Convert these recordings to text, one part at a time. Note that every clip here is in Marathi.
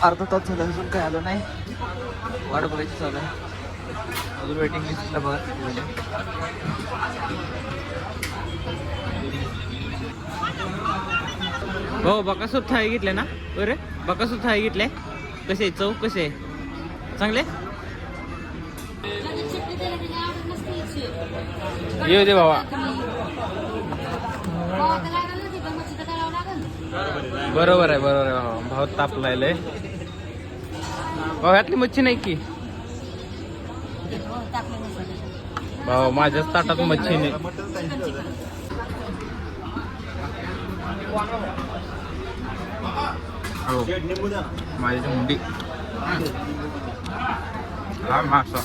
अर्धा तास झाला अजून काय आलं नाही. वाट बघायची चालू आहे. अजून वेटिंग लिस्टला बघा. हो बकासूर थाळी घेतले ना. बरं बकासूर थाळी घेतले. कसे चव कसे चांगले. येऊ दे भावा. बरोबर आहे भावा. भाव तापलाय भावातली मच्छी नाही की भाऊ. माझ्याच ताटात मच्छी नाही. हो माझी मुंडी. हा मासा.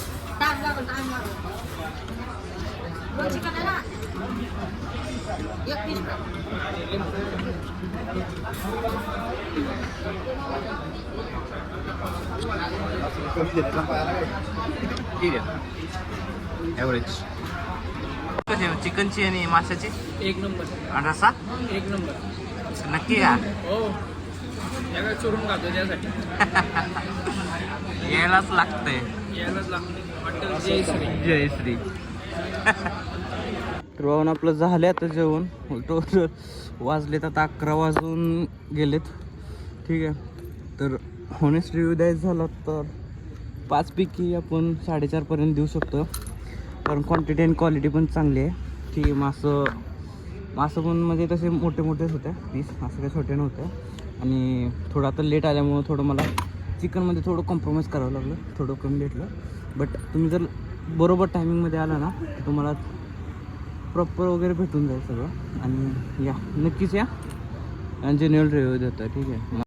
ठीक आहे एवढेच. चिकनची आणि माशाची एक नंबर. आणि रस्सा एक नंबर. नक्की या. हो याला चोरून खातो त्यासाठी. यायलाच लागतंय. यायलाच लागते. हॉटेल जयश्री. जयश्री. तर आपलं झालं आता जेवण. टोटल वाजलेत आता 11 वाजून गेलेत. ठीक आहे. तर होनेस्ट रिव्ह्यू द्यायचा झाला तर 5 पैकी आपण 4.5 देऊ शकतो. कारण क्वांटिटी आणि क्वालिटी पण चांगली आहे. ठीक आहे. मासं पण म्हणजे तसे मोठे मोठेच होते पीस. असं काही छोटे नव्हते. आणि थोडं आता लेट आल्यामुळं थोडं मला चिकनमध्ये थोडं कॉम्प्रोमाइज करावं लागलं. थोडं कमी भेटलं. बट तुम्ही जर बरोबर टायमिंगमध्ये आला ना तर तुम्हाला प्रॉपर वगैरे भेटून जाईल सगळं. आणि या नक्कीच या. आणि जेन्युअल रिव्ह्यू देतो. ठीक आहे.